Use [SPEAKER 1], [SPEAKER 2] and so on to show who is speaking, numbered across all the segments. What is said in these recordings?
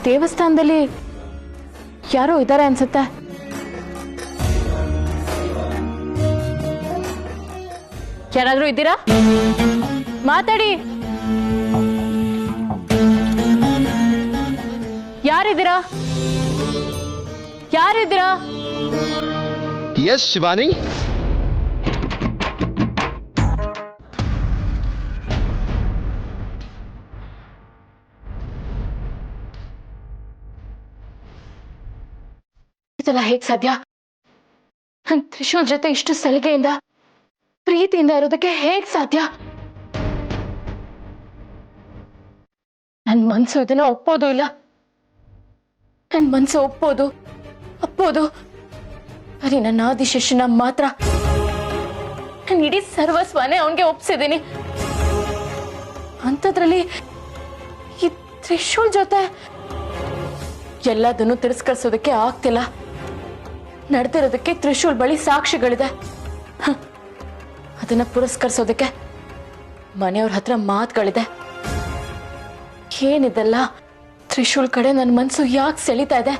[SPEAKER 1] ದೇವಸ್ಥಾನದಲ್ಲಿ ಯಾರೋ ಇದ್ದಾರೆ ಅನ್ಸುತ್ತೆ. ಯಾರಾದ್ರೂ ಇದ್ದೀರಾ? ಮಾತಾಡಿ. ಯಾರಿದ್ದೀರಾ? ಯಾರಿದ್ದೀರಾ?
[SPEAKER 2] ಯಸ್ ಶಿವಾನಿ.
[SPEAKER 1] ಇದೆಲ್ಲ ಹೇಗ್ ಸಾಧ್ಯ? ತ್ರಿಶೂಲ್ ಜೊತೆ ಇಷ್ಟು ಸಲಿಗೆಯಿಂದ ಪ್ರೀತಿಯಿಂದ ಇರೋದಕ್ಕೆ ಹೇಗ್ ಸಾಧ್ಯ? ನನ್ ಮನ್ಸು ಇದನ್ನ ಒಪ್ಪೋದು ಇಲ್ಲ. ನನ್ ಮನ್ಸು ಅಪ್ಪೋದು ಬರೀ ನನ್ನ ಆದಿಶೇಷನ ಮಾತ್ರ. ನಾನು ಇಡೀ ಸರ್ವಸ್ವನೇ ಅವನ್ಗೆ ಒಪ್ಸಿದ್ದೀನಿ. ಅಂಥದ್ರಲ್ಲಿ ಈ ತ್ರಿಶೂಲ್ ಜೊತೆ ಎಲ್ಲದನ್ನು ತಿರಸ್ಕರಿಸೋದಕ್ಕೆ ಆಗ್ತಿಲ್ಲ. ನಡೆದಿರೋದಕ್ಕೆ ತ್ರಿಶೂಲ್ ಬಳಿ ಸಾಕ್ಷಿಗಳಿದೆ. ಅದನ್ನ ಪುರಸ್ಕರಿಸೋದಕ್ಕೆ ಮನೆಯವ್ರ ಹತ್ರ ಮಾತುಗಳಿದೆ. ಏನಿದೆಲ್ಲ? ತ್ರಿಶೂಲ್ ಕಡೆ ನನ್ನ ಮನಸ್ಸು ಯಾಕೆ ಸೆಳಿತಾ ಇದೆ?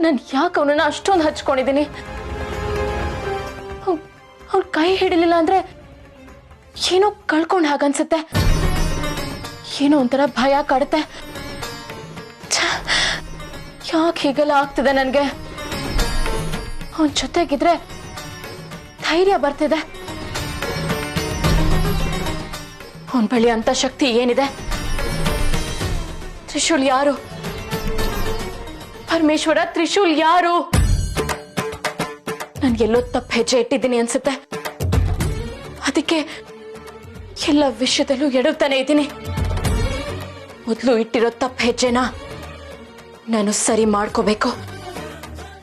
[SPEAKER 1] ನಾನು ಯಾಕೆ ಅವನನ್ನ ಅಷ್ಟೊಂದು ಹಚ್ಕೊಂಡಿದ್ದೀನಿ? ಅವ್ರ ಕೈ ಹಿಡಿಲಿಲ್ಲ ಅಂದ್ರೆ ಏನೋ ಕಳ್ಕೊಂಡ್ ಹಾಗನ್ಸುತ್ತೆ. ಏನೋ ಒಂಥರ ಭಯ ಕಾಡುತ್ತೆ. ಯಾಕೆ ಹೀಗೆಲ್ಲ ಆಗ್ತಿದೆ ನನ್ಗೆ? ಅವನ್ ಜೊತೆಗಿದ್ರೆ ಧೈರ್ಯ ಬರ್ತಿದೆ. ಅವನ್ ಬಳಿ ಅಂತ ಶಕ್ತಿ ಏನಿದೆ? ತ್ರಿಶೂಲ್ ಯಾರು? ಪರಮೇಶ್ವರ, ತ್ರಿಶೂಲ್ ಯಾರು? ನಾನು ಎಲ್ಲೋ ತಪ್ಪು ಹೆಜ್ಜೆ ಇಟ್ಟಿದ್ದೀನಿ ಅನ್ಸುತ್ತೆ. ಅದಕ್ಕೆ ಎಲ್ಲ ವಿಷಯದಲ್ಲೂ ಎಡುತ್ತಾನೆ ಇದ್ದೀನಿ. ಮೊದಲು ಇಟ್ಟಿರೋ ತಪ್ಪು ಹೆಜ್ಜೆನ ನಾನು ಸರಿ ಮಾಡ್ಕೋಬೇಕು.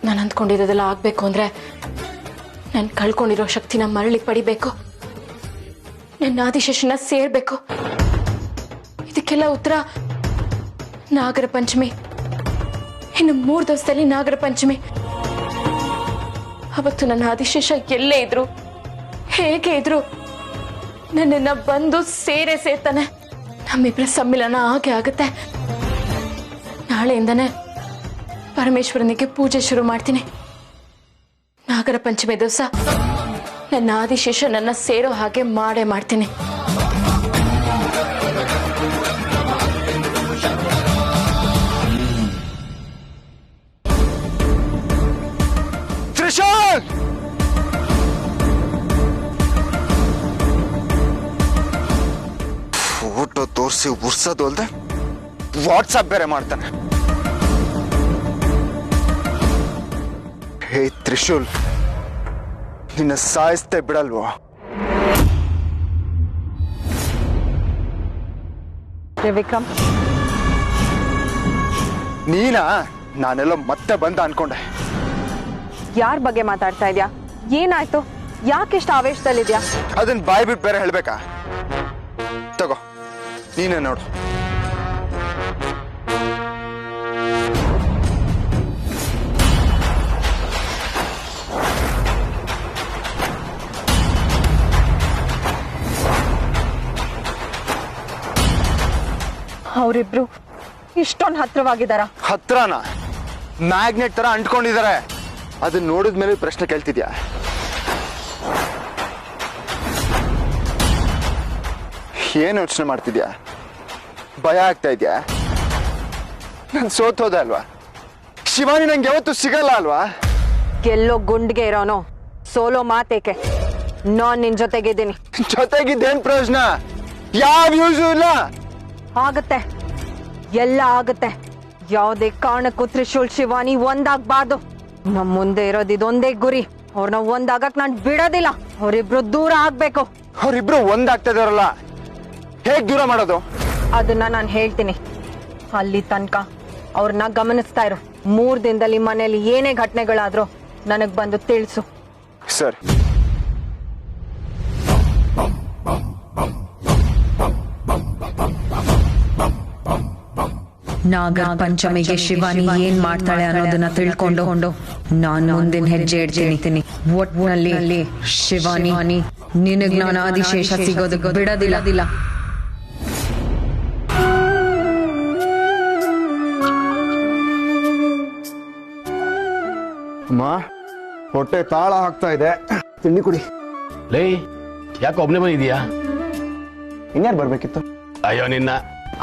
[SPEAKER 1] ನಾನು ಅಂದ್ಕೊಂಡಿರೋದೆಲ್ಲ ಆಗ್ಬೇಕು ಅಂದ್ರೆ ನಾನು ಕಳ್ಕೊಂಡಿರೋ ಶಕ್ತಿನ ಮರಳಿ ಪಡಿಬೇಕು. ನನ್ನ ಆದಿಶೇಷನ ಸೇರ್ಬೇಕು. ಇದಕ್ಕೆಲ್ಲ ಉತ್ತರ ನಾಗರ ಪಂಚಮಿ. ಇನ್ನು 3 ದಿವಸದಲ್ಲಿ ನಾಗರ ಪಂಚಮಿ. ಅವತ್ತು ನನ್ನ ಆದಿಶೇಷ ಎಲ್ಲೇ ಇದ್ರು, ಹೇಗೆ ಇದ್ರು, ನನ್ನನ್ನ ಬಂದು ಸೇರ್ತಾನೆ. ನಮ್ಮಿಬ್ಬರ ಸಮ್ಮಿಲನ ಹಾಗೆ ಆಗುತ್ತೆ. ನಾಳೆಯಿಂದನೇ ಪರಮೇಶ್ವರನಿಗೆ ಪೂಜೆ ಶುರು ಮಾಡ್ತೀನಿ. ನಾಗರ ಪಂಚಮಿ ದಿವಸ ನನ್ನ ಆದಿಶೇಷ ನನ್ನ ಸೇರೋ ಹಾಗೆ ಮಾಡೇ ಮಾಡ್ತೀನಿ.
[SPEAKER 2] ತ್ರಿಶೂಲ್! ಫೋಟೋ ತೋರಿಸಿ ಉರ್ಸೋದು ಅಲ್ದೆ ವಾಟ್ಸಪ್ ಬೇರೆ ಮಾಡ್ತಾನೆ. ಹೇ ತ್ರಿಶೂಲ್, ನಿನ್ನ ಸಾಯಿಸ್ತೇ ಬಿಡಲ್ವೋ?
[SPEAKER 3] ವಿಕ್ರಮ್,
[SPEAKER 2] ನೀನಾ? ನಾನೆಲ್ಲ ಮತ್ತೆ ಬಂದ ಅನ್ಕೊಂಡೆ.
[SPEAKER 3] ಯಾರ ಬಗ್ಗೆ ಮಾತಾಡ್ತಾ ಇದ್ಯಾ? ಏನಾಯ್ತು? ಯಾಕೆಷ್ಟು ಆವೇಶದಲ್ಲಿದ್ಯಾ?
[SPEAKER 2] ಅದನ್ನ ಬಾಯ್ ಬಿಟ್ಟು ಬೇರೆ ಹೇಳ್ಬೇಕಾ? ತಗೋ, ನೀನೇ ನೋಡು.
[SPEAKER 3] ಅವರಿಬ್ರು ಇಷ್ಟೊಂದು ಹತ್ರವಾಗಿದ್ದಾರ?
[SPEAKER 2] ಹತ್ರನಾ? ಮ್ಯಾಗ್ನೆಟ್ ತರ ಅಂಟ್ಕೊಂಡಿದ್ದಾರೆ. ಅದನ್ನ ನೋಡಿದ್ಮೇಲೆ ಪ್ರಶ್ನೆ ಕೇಳ್ತಿದ್ಯಾ? ಏನ್ ಯೋಚನೆ ಮಾಡ್ತಿದ್ಯಾ? ಭಯ ಆಗ್ತಾ ಇದ್ಯಾ? ನನ್ ಸೋತೋದೆ ಅಲ್ವಾ? ಶಿವಾನಿ ನಂಗೆ ಯಾವತ್ತೂ ಸಿಗಲ್ಲ ಅಲ್ವಾ?
[SPEAKER 3] ಗೆಲ್ಲೋ ಗುಂಡ್ಗೆ ಇರೋನು ಸೋಲೋ ಮಾತೇಕೆ? ನಾನ್ ನಿನ್ ಜೊತೆಗಿದ್ದೀನಿ.
[SPEAKER 2] ಜೊತೆಗಿದ್ದೇನ್ ಪ್ರಯೋಜನ? ಯಾವ ಯೂಸು ಇಲ್ಲ.
[SPEAKER 3] ಆಗತ್ತೆ, ಎಲ್ಲ ಆಗತ್ತೆ. ಯಾವುದೇ ಕಾರಣಕ್ಕೂ ತ್ರಿಶೂಲ್ ಶಿವಾನಿ ಒಂದಾಗಬಾರ್ದು. ನಮ್ ಮುಂದೆ ಇರೋದು ಇದೊಂದೇ ಗುರಿ. ಅವ್ರನ್ನ ಒಂದಾಗಕ್ ನಾನ್ ಬಿಡೋದಿಲ್ಲ. ಅವರಿಬ್ರು ದೂರ ಆಗ್ಬೇಕು.
[SPEAKER 2] ಅವ್ರಿಬ್ರು ಒಂದಾಗ್ತಾ ಇದಾರಲ್ಲ, ಹೇಗ್ ದೂರ ಮಾಡೋದು?
[SPEAKER 3] ಅದನ್ನ ನಾನು ಹೇಳ್ತೀನಿ. ಅಲ್ಲಿ ತನಕ ಅವ್ರನ್ನ ಗಮನಿಸ್ತಾ ಇರು. 3 ದಿನದಲ್ಲಿ ಮನೇಲಿ ಏನೇ ಘಟನೆಗಳಾದ್ರೂ ನನಗ್ ಬಂದು ತಿಳಿಸು.
[SPEAKER 2] ಸರಿ.
[SPEAKER 4] ನಾಗರ ಪಂಚಮಿಗೆ ಶಿವಾನಿ ಏನ್ ಮಾಡ್ತಾಳೆ ಅನ್ನೋದನ್ನ ತಿಳ್ಕೊಂಡು ನಾನು ಮುಂದಿನ ಹೆಜ್ಜೆ ಇಡ್ತೀನಿ. ಒಟ್ನಲ್ಲಿ ಶಿವಾನಿ, ನಿನಗ್ ನಾನು ಆದಿಶೇಷ ಸಿಗೋದಕ್ಕೆ ಬಿಡೋದಿಲ್ಲ.
[SPEAKER 2] ಅಮ್ಮ ಹೊಟ್ಟೆ ತಾಳ ಹಾಕ್ತಾ ಇದೆ, ತಿಂಡಿ ಕುಡಿ.
[SPEAKER 5] ಲೇ ಯಾಕೆ ಒಬ್ಬನೇ ಬಂದಿದ್ಯಾ?
[SPEAKER 2] ಇನ್ಯಾರು ಬರ್ಬೇಕಿತ್ತು?
[SPEAKER 5] ಅಯ್ಯೋ ನಿನ್ನ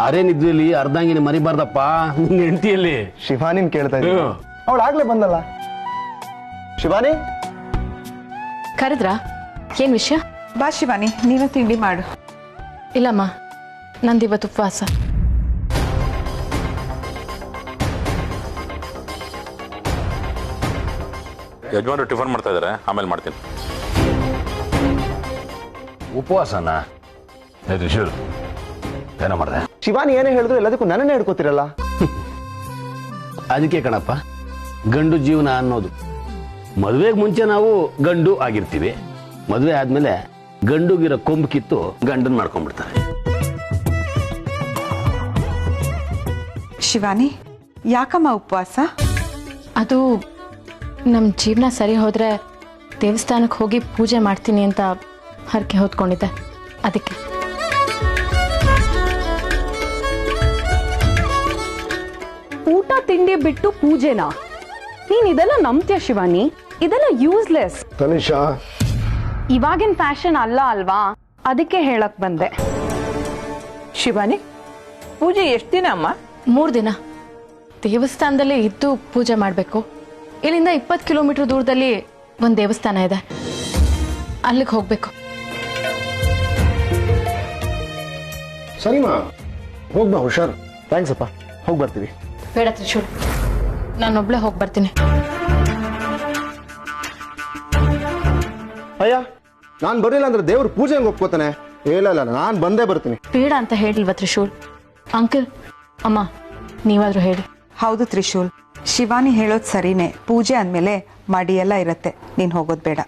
[SPEAKER 5] ಅರೇನಿದ್ರಲ್ಲಿ ಅರ್ಧಂಗಿನ ಮರಿಬಾರ್ದಪ್ಪ. ನಿನ್ನ ಹೆಂಡತಿಯಲ್ಲಿ
[SPEAKER 2] ಶಿವಾನಿನ್ ಕೇಳ್ತಾ ಇದ್ದೀನಿ. ಅವಳು ಆಗ್ಲೇ ಬಂದಲ್ಲ. ಶಿವಾನಿ
[SPEAKER 1] ಕರೆದ್ರಾ? ಏನ್ ವಿಷಯ?
[SPEAKER 6] ಬಾ ಶಿವಾನಿ, ನೀನು ತಿಂಡಿ ಮಾಡು.
[SPEAKER 1] ಇಲ್ಲಮ್ಮ, ನಂದಿವತ್ತು ಉಪವಾಸ.
[SPEAKER 7] ಯಜಮಾನ್ರು ಟಿಫನ್ ಮಾಡ್ತಾ ಇದ್ದಾರೆ, ಆಮೇಲೆ ಮಾಡ್ತೀನಿ.
[SPEAKER 5] ಉಪವಾಸನ ತ್ರಿಶೂಲ್ ಏನೋ ಮಾಡಿದೆ?
[SPEAKER 2] ಶಿವಾನಿ ಏನೇ ಹೇಳಿದ್ರು ಎಲ್ಲದಕ್ಕೂ ನನ್ನನ್ನೇ ಹಿಡ್ಕೋತಿರಲ್ಲ.
[SPEAKER 5] ಅದಕ್ಕೆ ಕಣಪ್ಪ ಗಂಡು ಜೀವನ ಅನ್ನೋದು. ಮದುವೆಗೆ ಮುಂಚೆ ನಾವು ಗಂಡು ಆಗಿರ್ತೀವಿ, ಮದುವೆ ಆದ್ಮೇಲೆ ಗಂಡುಗಿರೋ ಕೊಂಬು ಕಿತ್ತು ಗಂಡನ್ ಮಾಡ್ಕೊಂಡ್ಬಿಡ್ತಾರೆ.
[SPEAKER 6] ಶಿವಾನಿ, ಯಾಕಮ್ಮ ಉಪವಾಸ?
[SPEAKER 1] ಅದು ನಮ್ಮ ಜೀವನ ಸರಿ ಹೋದ್ರೆ ದೇವಸ್ಥಾನಕ್ಕೆ ಹೋಗಿ ಪೂಜೆ ಮಾಡ್ತೀನಿ ಅಂತ ಹರಕೆ ಹೊತ್ಕೊಂಡಿದ್ದೆ, ಅದಕ್ಕೆ.
[SPEAKER 8] ಊಟ ತಿಂಡಿ ಬಿಟ್ಟು ಪೂಜೆನಾ? ನೀನ್ ಇದೆಲ್ಲ ನಂಬ್ತೀಯ ಶಿವಾನಿ? ಇದೆಲ್ಲ ಯೂಸ್ಲೆಸ್.
[SPEAKER 2] ತನಿಷಾ,
[SPEAKER 8] ಇವಾಗಿನ ಫ್ಯಾಷನ್ ಅಲ್ಲ ಅಲ್ವಾ, ಅದಕ್ಕೆ ಹೇಳಕ್ ಬಂದೆ.
[SPEAKER 6] ಶಿವಾನಿ, ಪೂಜೆ ಎಷ್ಟು ದಿನ ಅಮ್ಮ?
[SPEAKER 1] 3 ದಿನ. ದೇವಸ್ಥಾನದಲ್ಲೇ ಇದ್ದು ಪೂಜೆ ಮಾಡಬೇಕು. ಇಲ್ಲಿಂದ 20 ಕಿಲೋಮೀಟರ್ ದೂರದಲ್ಲಿ ಒಂದು ದೇವಸ್ಥಾನ ಇದೆ, ಅಲ್ಲಿಗೆ ಹೋಗ್ಬೇಕು.
[SPEAKER 2] ಸರಿಮಾ, ಹೋಗ್ಬಾ, ಹುಷಾರು. ಥ್ಯಾಂಕ್ಸ್ ಅಪ್ಪ, ಹೋಗಿ ಬರ್ತೀವಿ.
[SPEAKER 1] ಬೇಡ ತ್ರಿಶೂಲ್, ನಾನೊಬ್ಳೆ ಹೋಗಿ ಬರ್ತೀನಿ.
[SPEAKER 2] ಅಯ್ಯ, ನಾನು ಬರಲಿಲ್ಲ ಅಂದ್ರೆ ದೇವ್ರ ಪೂಜೆ ಹೆಂಗೆ ಒಪ್ಕೋತಾನೆ? ಇಲ್ಲ ನಾನು ಬಂದೇ ಬರ್ತೀನಿ.
[SPEAKER 1] ಬೇಡ ಅಂತ ಹೇಳಿಲ್ವ ತ್ರಿಶೂಲ್? ಅಂಕಲ್, ಅಮ್ಮ, ನೀವಾದ್ರೂ ಹೇಳಿ.
[SPEAKER 6] ಹೌದು ತ್ರಿಶೂಲ್, ಶಿವಾನಿ ಹೇಳೋದು ಸರಿನೇ. ಪೂಜೆ ಅಂದಮೇಲೆ ಮಡಿ ಎಲ್ಲ ಇರತ್ತೆ, ನೀನು ಹೋಗೋದು ಬೇಡ.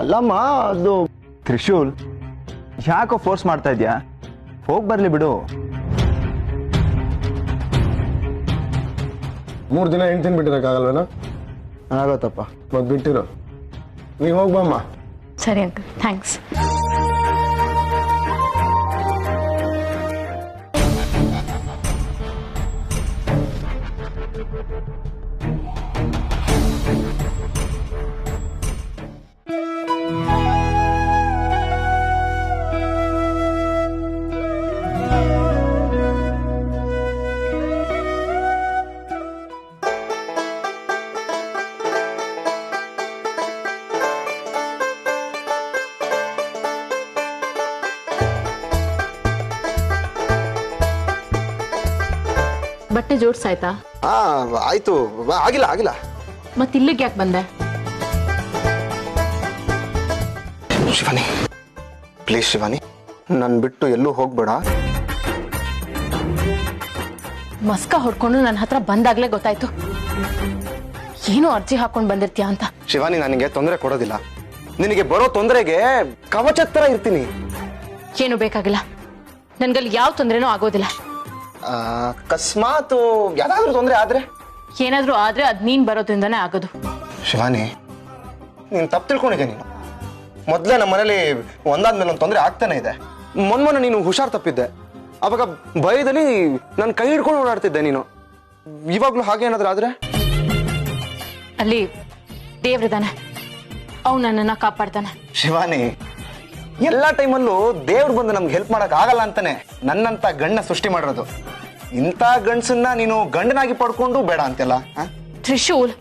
[SPEAKER 2] ಅಲ್ಲಮ್ಮ, ಅದು ತ್ರಿಶೂಲ್, ಯಾಕೋ ಫೋರ್ಸ್ ಮಾಡ್ತಾ ಇದ್ಯಾ? ಹೋಗಿ ಬರ್ಲಿ ಬಿಡು.
[SPEAKER 9] 3 ದಿನ ಹೆಂಡ್ತಿನ ಬಿಟ್ಟಿರಕ್ಕಾಗಲ್ವೇನ?
[SPEAKER 2] ಆಗತ್ತಪ್ಪ,
[SPEAKER 9] ಮತ್ ಬಿಟ್ಟಿರು. ನೀವು ಹೋಗ್ಬಮ್ಮ.
[SPEAKER 1] ಸರಿ ಅಂಕಲ್, ಥ್ಯಾಂಕ್ಸ್. ಬಟ್ಟೆ ಜೋಡ್ಸಾಯ್ತಾ?
[SPEAKER 2] ಆಯ್ತು, ಆಗಿಲ್ಲ.
[SPEAKER 1] ಮತ್ತೆ ಇಲ್ಲಿಗೆ ಯಾಕೆ ಬಂದೆ?
[SPEAKER 2] ಶಿವಾನಿ, ಪ್ಲೀಸ್ ಶಿವಾನಿ, ನನ್ ಬಿಟ್ಟು ಎಲ್ಲೂ ಹೋಗ್ಬೇಡ.
[SPEAKER 1] ಮಸ್ಕ ಹೊಡ್ಕೊಂಡು ನನ್ನ ಹತ್ರ ಬಂದಾಗ್ಲೇ ಗೊತ್ತಾಯ್ತು ಏನೋ ಅರ್ಜಿ ಹಾಕೊಂಡು ಬಂದಿರ್ತೀಯ ಅಂತ.
[SPEAKER 2] ಶಿವಾನಿ, ನನಗೆ ತೊಂದರೆ ಕೊಡೋದಿಲ್ಲ. ನಿನಗೆ ಬರೋ ತೊಂದರೆಗೆ ಕವಚದ ತರ ಇರ್ತೀನಿ.
[SPEAKER 1] ಏನು ಬೇಕಾಗಿಲ್ಲ, ನನ್ಗಲ್ಲಿ ಯಾವ ತೊಂದರೆನೂ ಆಗೋದಿಲ್ಲ.
[SPEAKER 2] ಅಕಸ್ಮಾತ್ ಯಾವ್ದಾದ್ರು ತೊಂದರೆ ಆದ್ರೆ?
[SPEAKER 1] ಏನಾದ್ರೂ ಆದ್ರೆ ಅದ್ ನೀನ್ ಬರೋದ್ರಿಂದಾನೇ ಆಗೋದು.
[SPEAKER 2] ಶಿವಾನಿ, ನೀನ್ ತಪ್ಪು ತಿಳ್ಕೊಂಡಿದ್ದೆ. ನೀನು ಮೊದ್ಲೇ ನಮ್ಮ ಮನೇಲಿ ಒಂದಾದ್ಮೇಲೆ ಒಂದು ತೊಂದರೆ ಆಗ್ತಾನೆ ಇದೆ. ಮೊನ್ನೆ ನೀನು ಹುಷಾರ್ ತಪ್ಪಿದ್ದೆ, ಅವಾಗ ಭಯದಲ್ಲಿ ನನ್ನ ಕೈ ಹಿಡ್ಕೊಂಡು ಓಡಾಡ್ತಿದ್ದೆ. ನೀನು ಇವಾಗ್ಲೂ ಹಾಗೆ ಏನಾದ್ರೂ ಆದ್ರೆ?
[SPEAKER 1] ಅಲ್ಲಿ ದೇವ್ರಿದಾನೆ, ಅವ್ ನನ್ನನ್ನ ಕಾಪಾಡ್ತಾನೆ.
[SPEAKER 2] ಶಿವಾನಿ, ಎಲ್ಲಾ ಟೈಮಲ್ಲೂ ದೇವ್ರು ಬಂದು ನಮ್ಗೆ ಹೆಲ್ಪ್ ಮಾಡಕ್ ಆಗಲ್ಲ ಅಂತಾನೆ ನನ್ನಂತ ಗಂಡ ಸೃಷ್ಟಿ ಮಾಡಿರೋದು. ಇಂಥ ಗಂಡಸನ್ನ ನೀನು ಗಂಡನಾಗಿ ಪಡ್ಕೊಂಡು ಬೇಡ ಅಂತೆಲ್ಲ.
[SPEAKER 1] ತ್ರಿಶೂಲ್,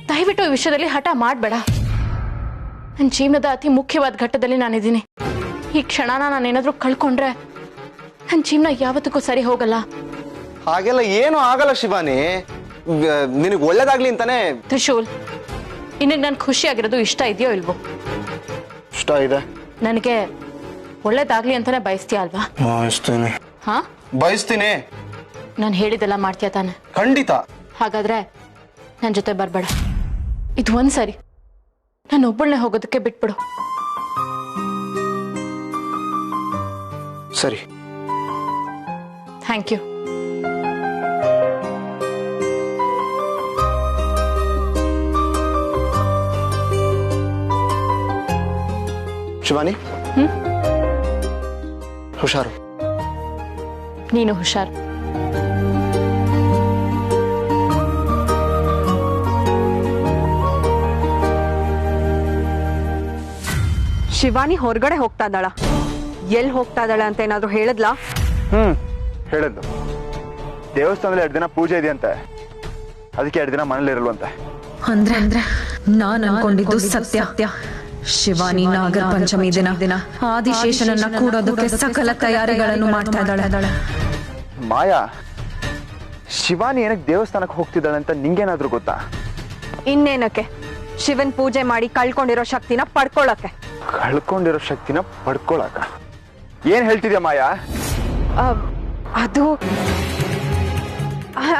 [SPEAKER 1] ದಯವಿಟ್ಟು ಈ ವಿಷಯದಲ್ಲಿ ಹಠ ಮಾಡಬೇಡ. ನನ್ನ ಜೀವನದ ಅತಿ ಮುಖ್ಯವಾದ ಘಟ್ಟದಲ್ಲಿ ನಾನಿದ್ದೀನಿ. ಈ ಕ್ಷಣನ ನಾನೇನಾದ್ರೂ ಕಳ್ಕೊಂಡ್ರೆ ನನ್ನ ಜೀವನ ಯಾವತ್ತಿಗೂ ಸರಿ ಹೋಗಲ್ಲ.
[SPEAKER 2] ಹಾಗೆಲ್ಲ ಏನೂ ಆಗಲ್ಲ ಶಿವಾನಿ, ನಿನಗೆ ಒಳ್ಳೇದಾಗ್ಲಿ ಅಂತಾನೆ.
[SPEAKER 1] ತ್ರಿಶೂಲ್, ನಿನಗೆ ನನ್ ಖುಷಿ ಆಗಿರೋದು ಇಷ್ಟ ಇದೆಯೋ ಇಲ್ವೋ?
[SPEAKER 2] ಇಷ್ಟ ಇದೆ.
[SPEAKER 1] ನನಗೆ ಒಳ್ಳೇದಾಗ್ಲಿ ಅಂತಾನೆ ಬಯಸ್ತೀಯ ಅಲ್ವಾ?
[SPEAKER 2] ಬಯಸ್ತೀನಿ.
[SPEAKER 1] ಹಾ,
[SPEAKER 2] ಬಯಸ್ತೀನಿ.
[SPEAKER 1] ನಾನು ಹೇಳಿದೆಲ್ಲ ಮಾಡ್ತೀಯ ತಾನೆ?
[SPEAKER 2] ಖಂಡಿತ.
[SPEAKER 1] ಹಾಗಾದ್ರೆ ನನ್ನ ಜೊತೆ ಬರ್ಬೇಡ. ಇದು ಒಂದ್ಸರಿ ನಾನು ಒಬ್ಬಳನ್ನೇ ಹೋಗೋದಕ್ಕೆ ಬಿಟ್ಬಿಡು.
[SPEAKER 2] ಸರಿ.
[SPEAKER 1] Thank you.
[SPEAKER 2] ಶಿವಾನಿ, ಹುಷಾರು.
[SPEAKER 1] ನೀನು ಹುಷಾರು.
[SPEAKER 3] ಶಿವಾನಿ ಹೊರಗಡೆ ಹೋಗ್ತಾ ಇದ್ದಾಳ? ಎಲ್ಲಿ ಹೋಗ್ತಾ ಇದ್ದಾಳೆ ಅಂತ ಏನಾದ್ರು ಹೇಳಿದ್ಲಾ?
[SPEAKER 10] ಹೇಳಿದ್ದು ದೇವಸ್ಥಾನದಲ್ಲಿ 2 ದಿನ ಪೂಜೆ ಇದೆಯಂತೆ, ಅದಕ್ಕೆ 2 ದಿನ ಮನೇಲಿ ಇರಲ್ವಂತೆ.
[SPEAKER 4] ಅಂದ್ರೆ ನಾನ್ ಅನ್ಕೊಂಡಿದ್ದು ಸತ್ಯ. ಶಿವಾನಿ ನಾಗರ ಪಂಚಮಿ ದಿನ ಆದಿಶೇಷನನ್ನ ಕೂಡೋದಕ್ಕೆ ಸಕಲ ತಯಾರಿಗಳನ್ನು ಮಾಡ್ತಾ ಇದ್ದಾಳೆ.
[SPEAKER 10] ಮಾಯಾ, ಶಿವಾನಿ ಏನಕ್ಕೆ ದೇವಸ್ಥಾನಕ್ಕೆ ಹೋಗ್ತಿದ್ದಾಳೆ ಅಂತ ನಿಂಗೇನಾದ್ರೂ ಗೊತ್ತಾ?
[SPEAKER 3] ಇನ್ನೇನಕ್ಕೆ? ಶಿವನ್ ಪೂಜೆ ಮಾಡಿ ಕಳ್ಕೊಂಡಿರೋ ಶಕ್ತಿನ ಪಡ್ಕೊಳಕ್ಕೆ.
[SPEAKER 10] ಕಳ್ಕೊಂಡಿರೋ ಶಕ್ತಿನ ಪಡ್ಕೊಳಕ? ಏನ್ ಹೇಳ್ತಿದ್ಯಾ ಮಾಯಾ?
[SPEAKER 3] ಅದು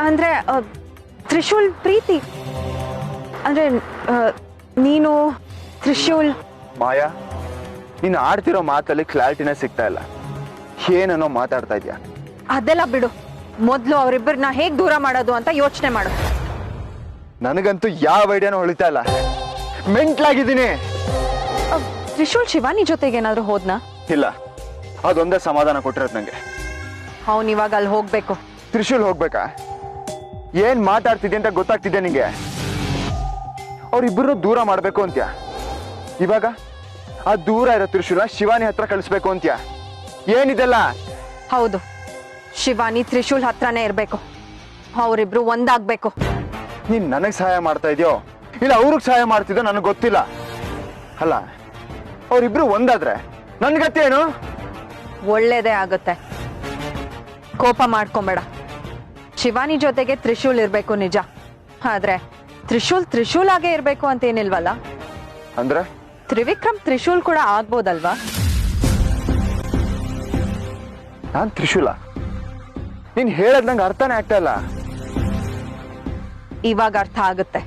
[SPEAKER 3] ಅಂದ್ರೆ ತ್ರಿಶೂಲ್ ಪ್ರೀತಿ ಅಂದ್ರೆ ನೀನು ತ್ರಿಶೂಲ್.
[SPEAKER 10] ಮಾಯಾ, ನೀನು ಆಡ್ತಿರೋ ಮಾತಲ್ಲಿ ಕ್ಲಾರಿಟಿನೇ ಸಿಗ್ತಾ ಇಲ್ಲ. ಏನನ್ನೋ ಮಾತಾಡ್ತಾ ಇದ್ಯಾ?
[SPEAKER 3] ಅದೆಲ್ಲ ಬಿಡು, ಮೊದ್ಲು ಅವರಿಬ್ಬರನ್ನ ಹೇಗ್ ದೂರ ಮಾಡೋದು ಅಂತ ಯೋಚನೆ ಮಾಡು.
[SPEAKER 10] ನನಗಂತೂ ಯಾವ ಐಡಿಯಾನು ಹೊಳಿತಾ ಇಲ್ಲ, ಮೆಂಟ್ಲಾಗಿದ್ದೀನಿ.
[SPEAKER 3] ತ್ರಿಶೂಲ್ ಶಿವಾನಿ ಜೊತೆಗೆ ಏನಾದ್ರು ಹೋದ್ನಾ?
[SPEAKER 10] ಇಲ್ಲ, ಅದೊಂದೇ ಸಮಾಧಾನ ಕೊಟ್ಟಿರೋದು ನಂಗೆ.
[SPEAKER 3] ಅವ್ನು ಇವಾಗ ಅಲ್ಲಿ ಹೋಗ್ಬೇಕು.
[SPEAKER 10] ತ್ರಿಶೂಲ್ ಹೋಗ್ಬೇಕಾ? ಏನ್ ಮಾತಾಡ್ತಿದ್ದೆ ಅಂತ ಗೊತ್ತಾಗ್ತಿದ್ದೆ ನಿಂಗೆ? ಅವ್ರಿಬ್ಬರು ದೂರ ಮಾಡ್ಬೇಕು ಅಂತ್ಯ. ಇವಾಗ ಆ ದೂರ ಇರೋ ತ್ರಿಶೂಲ ಶಿವಾನಿ ಹತ್ರ ಕಳಿಸ್ಬೇಕು ಅಂತ್ಯ. ಏನಿದೆಲ್ಲ?
[SPEAKER 3] ಹೌದು, ಶಿವಾನಿ ತ್ರಿಶೂಲ್ ಹತ್ರನೇ ಇರ್ಬೇಕು. ಅವರಿಬ್ರು ಒಂದಾಗ್ಬೇಕು.
[SPEAKER 10] ನೀನ್ ನನಗ್ ಸಹಾಯ ಮಾಡ್ತಾ ಇದೆಯೋ ಇಲ್ಲ ಅವ್ರಿಗೆ ಸಹಾಯ ಮಾಡ್ತಿದ್ದೋ ನನಗೆ ಗೊತ್ತಿಲ್ಲ. ಅಲ್ಲ, ಅವ್ರಿಬ್ರು ಒಂದಾದ್ರೆ ನನ್ಗತ್ತೆ ಏನು?
[SPEAKER 3] ಒಳ್ಳೇದೇ ಆಗುತ್ತೆ. ಕೋಪ ಮಾಡ್ಕೊಂಬೇಡ. ಶಿವಾನಿ ಜೊತೆಗೆ ತ್ರಿಶೂಲ್ ಇರ್ಬೇಕು ನಿಜ, ಆದ್ರೆ ತ್ರಿಶೂಲ್ ಆಗೇ ಇರ್ಬೇಕು ಅಂತ ಏನಿಲ್ವಲ್ಲ.
[SPEAKER 10] ಅಂದ್ರೆ
[SPEAKER 3] ತ್ರಿವಿಕ್ರಮ್ ತ್ರಿಶೂಲ್ ಕೂಡ ಆಗ್ಬೋದಲ್ವಾ?
[SPEAKER 10] ನಾನ್ ತ್ರಿಶೂಲ? ನೀನ್ ಹೇಳದ್ ನಂಗೆ ಅರ್ಥನೇ ಆಗ್ತಾ ಇಲ್ಲ.
[SPEAKER 3] ಇವಾಗ ಅರ್ಥ ಆಗುತ್ತೆ.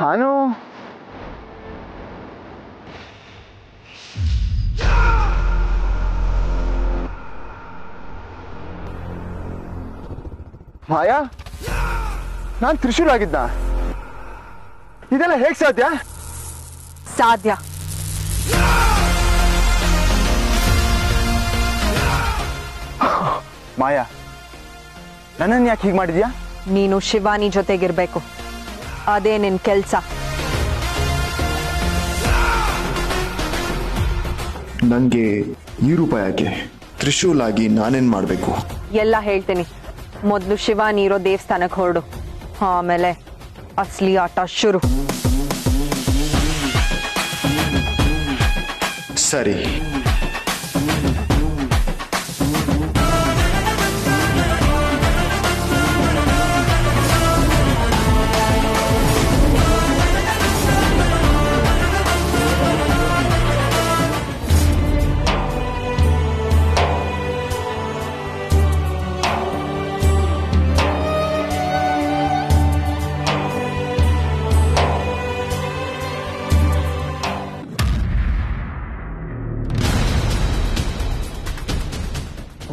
[SPEAKER 10] ನಾನು ಮಾಯಾ, ನಾನ್ ತ್ರಿಶೂಲ್ ಆಗಿದ್ನ? ಇದೆಲ್ಲ ಹೇಗ್ ಸಾಧ್ಯ?
[SPEAKER 3] ಸಾಧ್ಯ.
[SPEAKER 10] ಮಾಯಾ, ನನ್ನನ್ನು ಯಾಕೆ ಹೀಗೆ ಮಾಡಿದ್ಯಾ?
[SPEAKER 3] ನೀನು ಶಿವಾನಿ ಜೊತೆಗಿರ್ಬೇಕು, ಅದೇ ನಿನ್ ಕೆಲ್ಸ.
[SPEAKER 11] ನಂಗೆ ಈ ರೂಪ ಯಾಕೆ? ತ್ರಿಶೂಲ್ ಆಗಿ ನಾನೇನ್ ಮಾಡ್ಬೇಕು?
[SPEAKER 3] ಎಲ್ಲ ಹೇಳ್ತೀನಿ. ಮೊದ್ಲು ಶಿವಾನಿ ಇರೋ ದೇವಸ್ಥಾನಕ್ಕೆ ಹೊರಡು, ಆಮೇಲೆ ಅಸಲಿ ಆಟ ಶುರು.
[SPEAKER 11] ಸರಿ.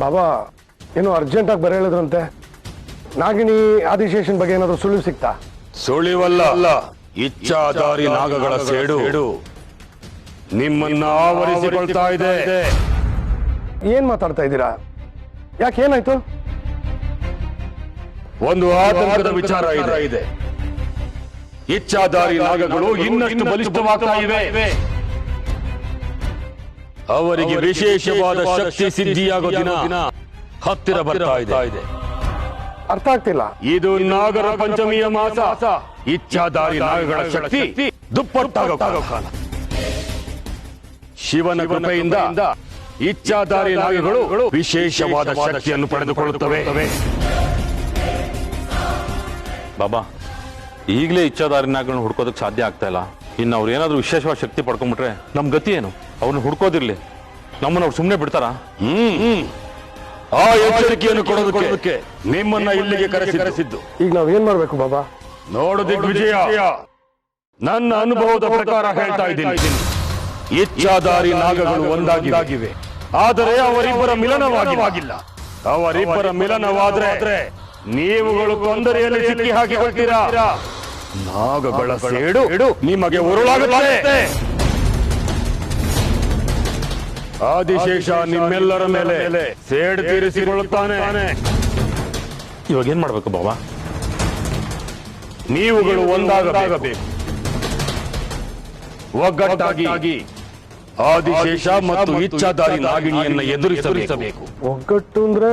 [SPEAKER 9] ಬಾಬಾ ಏನೋ ಅರ್ಜೆಂಟಾಗಿ ಬರ ಹೇಳಿದ್ರಂತೆ. ನಾಗಿನಿ ಆದಿಶೇಷನ್ ಬಗ್ಗೆ ಏನಾದ್ರು ಸುಳಿವು ಸಿಕ್ತಾ?
[SPEAKER 5] ಸುಳಿವಲ್ಲ, ಇಚ್ಛಾಧಾರಿ ನಾಗಗಳ ಸೇಡು ನಿಮ್ಮನ್ನ ಆವರಿಸಿಕೊಳ್ತಾ ಇದೆ.
[SPEAKER 9] ಏನ್ ಮಾತಾಡ್ತಾ ಇದ್ದೀರಾ? ಯಾಕೆ, ಏನಾಯ್ತು?
[SPEAKER 5] ಒಂದು ಆತಂಕದ ವಿಚಾರ ಇದೆ. ಇಚ್ಛಾಧಾರಿ ನಾಗಗಳು ಇನ್ನಷ್ಟು ಬಲಿಷ್ಠವಾಗ್ತಾ ಇವೆ. ಅವರಿಗೆ ವಿಶೇಷವಾದ ಶಕ್ತಿ ಸಿದ್ಧಿಯಾಗೋ ದಿನ ಹತ್ತಿರ ಬರ್ತಾ ಇದೆ.
[SPEAKER 9] ಅರ್ಥ ಆಗ್ತಿಲ್ಲ.
[SPEAKER 5] ಇದು ನಾಗರ ಪಂಚಮಿಯ ಮಾಸ. ಇಚ್ಛಾಧಾರಿ ನಾಗಗಳ ಶಕ್ತಿ ದುಪ್ಪಟ್ಟಾಗೋ ಕಾಲ. ಶಿವನ ಕೃಪೆಯಿಂದ ಇಚ್ಛಾಧಾರಿ ನಾಗಗಳು ವಿಶೇಷವಾದ ಶಕ್ತಿಯನ್ನು ಪಡೆದುಕೊಳ್ಳುತ್ತವೆ.
[SPEAKER 7] ಬಾಬಾ, ಈಗಲೇ ಇಚ್ಛಾಧಾರಿ ನಾಗಗಳನ್ನ ಹುಡ್ಕೋದಕ್ಕೆ ಸಾಧ್ಯ ಆಗ್ತಾ ಇಲ್ಲ. ಇನ್ನು ಅವ್ರು ಏನಾದ್ರು ವಿಶೇಷವಾದ ಶಕ್ತಿ ಪಡ್ಕೊಂಡ್ಬಿಟ್ರೆ ನಮ್ ಗತಿ ಏನು? ಅವ್ರನ್ನ ಹುಡ್ಕೋದಿರ್ಲಿ, ನಮ್ಮನ್ನ ಅವ್ರು ಸುಮ್ಮನೆ ಬಿಡ್ತಾರ?
[SPEAKER 5] ಆ ಎಚ್ಚರಿಕೆಯನ್ನು ಕೊಡೋದಕ್ಕೆ ನಿಮ್ಮನ್ನ ಇಲ್ಲಿಗೆ ಕರೆಸಿದ್ದು.
[SPEAKER 9] ಈಗ ನಾವ್ ಏನ್ ಮಾಡ್ಬೇಕು ಬಾಬಾ?
[SPEAKER 5] ನೋಡು ದಿಗ್ವಿಜಯ, ನನ್ನ ಅನುಭವದ ಪ್ರಕಾರ ಹೇಳ್ತಾ ಇದ್ದೀನಿ. ಇಚ್ಛಾಧಾರಿ ನಾಗಗಳು ಒಂದಾಗಿವೆ, ಆದರೆ ಅವರಿಬ್ಬರ ಮಿಲನವಾಗಿಲ್ಲ.
[SPEAKER 12] ಅವರಿಬ್ಬರ ಮಿಲನವಾದ್ರೆ ನೀವುಗಳು ತೊಂದರೆಯಲ್ಲಿ ಸಿಕ್ಕಿ ಹಾಕಿಕೊಳ್ತೀರಾ. ನಾಗಗಳ ಸೇಡು ನಿಮಗೆ ಉರುಳಾಗುತ್ತದೆ. ಆದಿಶೇಷ ನಿಮ್ಮೆಲ್ಲರ ಮೇಲೆ ಸೇಡು ತೀರಿಸಿಕೊಳ್ಳುತ್ತಾನೆ.
[SPEAKER 7] ಇವಾಗ ಏನ್ ಮಾಡ್ಬೇಕು ಬಾಬಾ?
[SPEAKER 12] ನೀವುಗಳು ಒಂದಾಗಬೇಕು. ಒಗ್ಗಟ್ಟಾಗಿ ಆದಿಶೇಷ ಮತ್ತು ಇಚ್ಛಾಧಾರಿ ನಾಗಿಣಿಯನ್ನ ಎದುರಿಸಬೇಕು.
[SPEAKER 9] ಒಗ್ಗಟ್ಟು ಅಂದ್ರೆ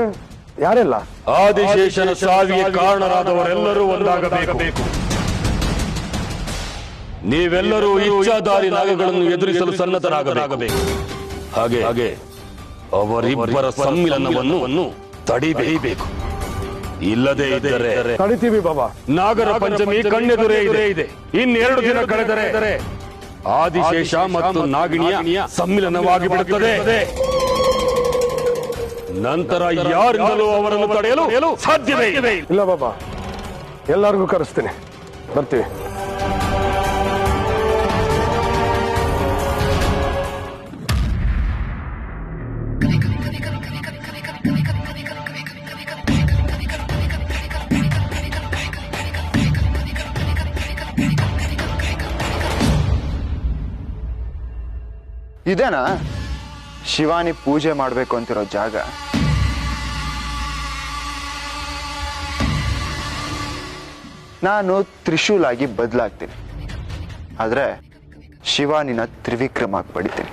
[SPEAKER 9] ಯಾರೆಲ್ಲ?
[SPEAKER 12] ಆದಿಶೇಷನ ಸಾವಿಗೆ ಕಾರಣರಾದವರೆಲ್ಲರೂ ಒಂದಾಗಬೇಕು. ನೀವೆಲ್ಲರೂ ಇಚ್ಛಾಧಾರಿ ನಾಗಗಳನ್ನು ಎದುರಿಸಲು ಸನ್ನದ್ಧರಾಗಬೇಕು. ಹಾಗೆ ಅವರಿಬ್ಬರ ಸಮ್ಮಿಲನವನ್ನು ತಡಿಬೇಕು. ಇಲ್ಲದೆ ಇದ್ದರೆ
[SPEAKER 9] ತಡಿತೀವಿ ಬಾಬಾ.
[SPEAKER 12] ನಾಗರ ಪಂಚಮಿ ಕಣ್ಣೆದುರೇ ಇದೆ. ಇನ್ನೆರಡು ದಿನ ಕಳೆದರೆ ಆದಿಶೇಷ ಮತ್ತು ನಾಗಿಣಿಯ ಸಮ್ಮಿಲನವಾಗಿ ಬಿಡುತ್ತದೆ. ನಂತರ ಯಾರಿಂದಲೂ ಅವರನ್ನು ತಡೆಯಲು ಸಾಧ್ಯವೇ
[SPEAKER 9] ಇಲ್ಲ ಬಾಬಾ, ಎಲ್ಲರಿಗೂ ಕರೆಸ್ತೀನಿ, ಬರ್ತೀವಿ.
[SPEAKER 10] ಇದೇನಾ ಶಿವಾನಿ ಪೂಜೆ ಮಾಡ್ಬೇಕು ಅಂತಿರೋ ಜಾಗ? ನಾನು ತ್ರಿಶೂಲ್ ಆಗಿ ಬದಲಾಗ್ತೀನಿ, ಆದ್ರೆ ಶಿವಾನಿನ ತ್ರಿವಿಕ್ರಮ ಆಗಿ ಪಡಿತೀನಿ.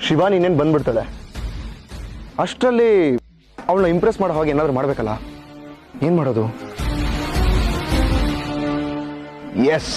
[SPEAKER 2] ಶಿವಾನಿ ಇನ್ನೇನು ಬಂದ್ಬಿಡ್ತಾಳೆ. ಅಷ್ಟರಲ್ಲಿ ಅವಳನ್ನ ಇಂಪ್ರೆಸ್ ಮಾಡೋ ಹಾಗೆ ಏನಾದ್ರು ಮಾಡ್ಬೇಕಲ್ಲ. ಏನ್ ಮಾಡೋದು? Yes,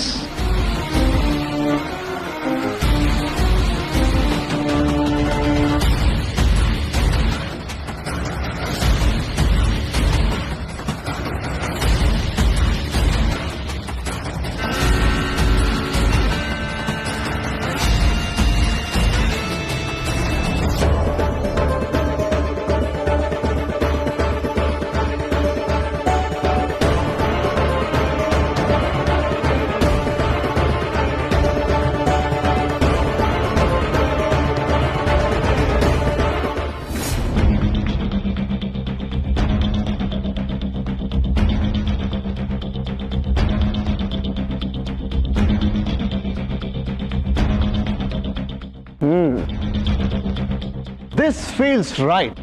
[SPEAKER 2] this feels right.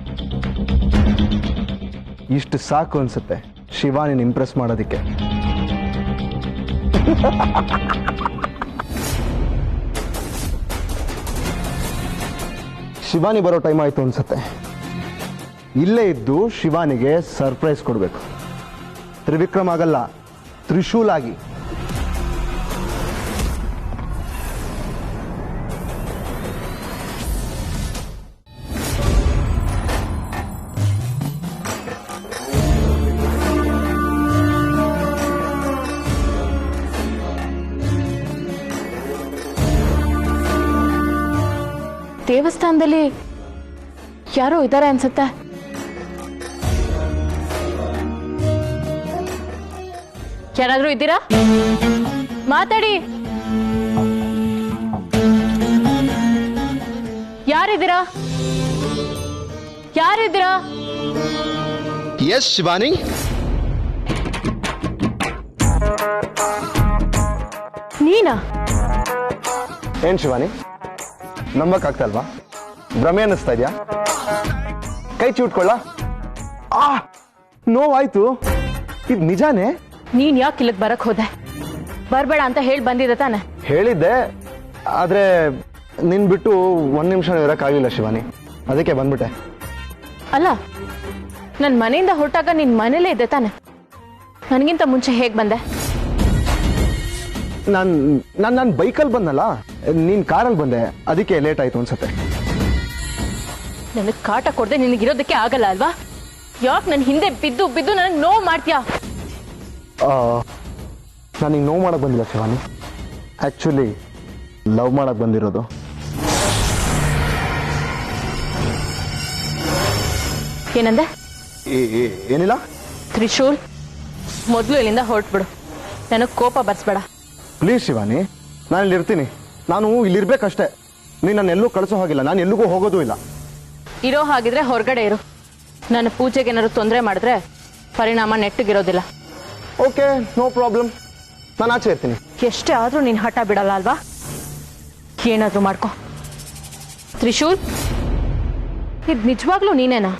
[SPEAKER 2] ಇಷ್ಟು ಸಾಕು ಅನ್ಸುತ್ತೆ ಶಿವಾನಿನ ಇಂಪ್ರೆಸ್ ಮಾಡೋದಕ್ಕೆ. ಶಿವಾನಿ ಬರೋ ಟೈಮ್ ಆಯ್ತು ಅನ್ಸುತ್ತೆ. ಇಲ್ಲೇ ಇದ್ದು ಶಿವಾನಿಗೆ ಸರ್ಪ್ರೈಸ್ ಕೊಡಬೇಕು. ತ್ರಿವಿಕ್ರಮ್ ಆಗಲ್ಲ, ತ್ರಿಶೂಲ್ ಆಗಿ.
[SPEAKER 1] ದೇವಸ್ಥಾನದಲ್ಲಿ ಯಾರೋ ಇದ್ದಾರೆ ಅನ್ಸುತ್ತೆ. ಯಾರಾದ್ರೂ ಇದ್ದೀರಾ? ಮಾತಾಡಿ. ಯಾರಿದ್ದೀರಾ? ಯಾರಿದ್ದೀರಾ?
[SPEAKER 2] ಎಸ್ ಶಿವಾನಿ.
[SPEAKER 1] ನೀನಾ?
[SPEAKER 2] ಏನ್ ಶಿವಾನಿ, ನಂಬಕ್ಕಾಗ್ತಾ ಅಲ್ವಾ? ಭ್ರಮೆ ಅನ್ನಿಸ್ತಾ ಇದೆಯಾ? ಕೈ ಚೂಟ್ಕೊಳ್ಳ. ನೋವಾಯ್ತು. ಇದು ನಿಜಾನೇ?
[SPEAKER 1] ನೀನ್ ಯಾಕೆ ಇಲ್ಲಿಗೆ ಬರಕ್ ಹೋದೆ? ಬರ್ಬೇಡ ಅಂತ ಹೇಳಿ ಬಂದಿದ್ದೆ ತಾನೆ?
[SPEAKER 2] ಹೇಳಿದ್ದೆ, ಆದ್ರೆ ನಿನ್ ಬಿಟ್ಟು ಒಂದ್ ನಿಮಿಷ ಇರಕ್ಕಾಗಲಿಲ್ಲ ಶಿವಾನಿ, ಅದಕ್ಕೆ ಬಂದ್ಬಿಟ್ಟೆ.
[SPEAKER 1] ಅಲ್ಲ, ನನ್ ಮನೆಯಿಂದ ಹೊರಟಾಗ ನಿನ್ ಮನೇಲೇ ಇದ್ದೆ ತಾನೆ? ನನಗಿಂತ ಮುಂಚೆ ಹೇಗ್ ಬಂದೆ?
[SPEAKER 2] ನಾನು ಬೈಕಲ್ಲಿ ಬಂದಲ್ಲ, ನೀನ್ ಕಾರಲ್ಲಿ ಬಂದೆ, ಅದಕ್ಕೆ ಲೇಟ್ ಆಯ್ತು ಅನ್ಸತ್ತೆ.
[SPEAKER 1] ನನಗ್ ಕಾಟ ಕೊಡದೆ ನಿನಗಿರೋದಕ್ಕೆ ಆಗಲ್ಲ ಅಲ್ವಾ? ಯಾಕೆ ನನ್ ಹಿಂದೆ ಬಿದ್ದು ಬಿದ್ದು ನನಗ್ ನೋವು ಮಾಡ್ತೀಯಾ?
[SPEAKER 2] ನನಗೆ ನೋವು ಮಾಡಕ್ ಬಂದಿಲ್ಲ ಶಿವಾನಿ, ಆಕ್ಚುಲಿ ಲವ್ ಮಾಡಕ್ ಬಂದಿರೋದು.
[SPEAKER 1] ಏನಂದೆ?
[SPEAKER 2] ಏನಿಲ್ಲ.
[SPEAKER 1] ತ್ರಿಶೂಲ್, ಮೊದಲು ಇಲ್ಲಿಂದ ಹೊರಟ್ಬಿಡು. ನನಗೆ ಕೋಪ ಬರ್ಸ್ಬೇಡ.
[SPEAKER 2] ಪ್ಲೀಸ್ ಶಿವಾನಿ, ನಾನು ಇಲ್ಲಿ ಇರ್ತೀನಿ. ನಾನು ಇಲ್ಲಿರ್ಬೇಕಷ್ಟೇ. ನೀನು ನನ್ನ ಎಲ್ಲೂ ಕಳಿಸೋ ಹಾಗಿಲ್ಲ, ನಾನು ಎಲ್ಲಿಗೂ ಹೋಗೋದು ಇಲ್ಲ.
[SPEAKER 1] ಇರೋ ಹಾಗಿದ್ರೆ ಹೊರಗಡೆ ಇರು. ನನ್ನ ಪೂಜೆಗೆ ಏನಾದ್ರು ತೊಂದರೆ ಮಾಡಿದ್ರೆ ಪರಿಣಾಮ ನೆಟ್ಟಗಿರೋದಿಲ್ಲ.
[SPEAKER 2] Okay, no problem. ನಾನು ಆಚೆ ಇರ್ತೀನಿ.
[SPEAKER 1] ಎಷ್ಟೇ ಆದ್ರೂ ನೀನು ಹಠ ಬಿಡಲ್ಲ ಅಲ್ವಾ? ಏನಾದ್ರೂ ಮಾಡ್ಕೊ. ತ್ರಿಶೂಲ್, ಇದು ನಿಜವಾಗ್ಲೂ ನೀನೇನಾ?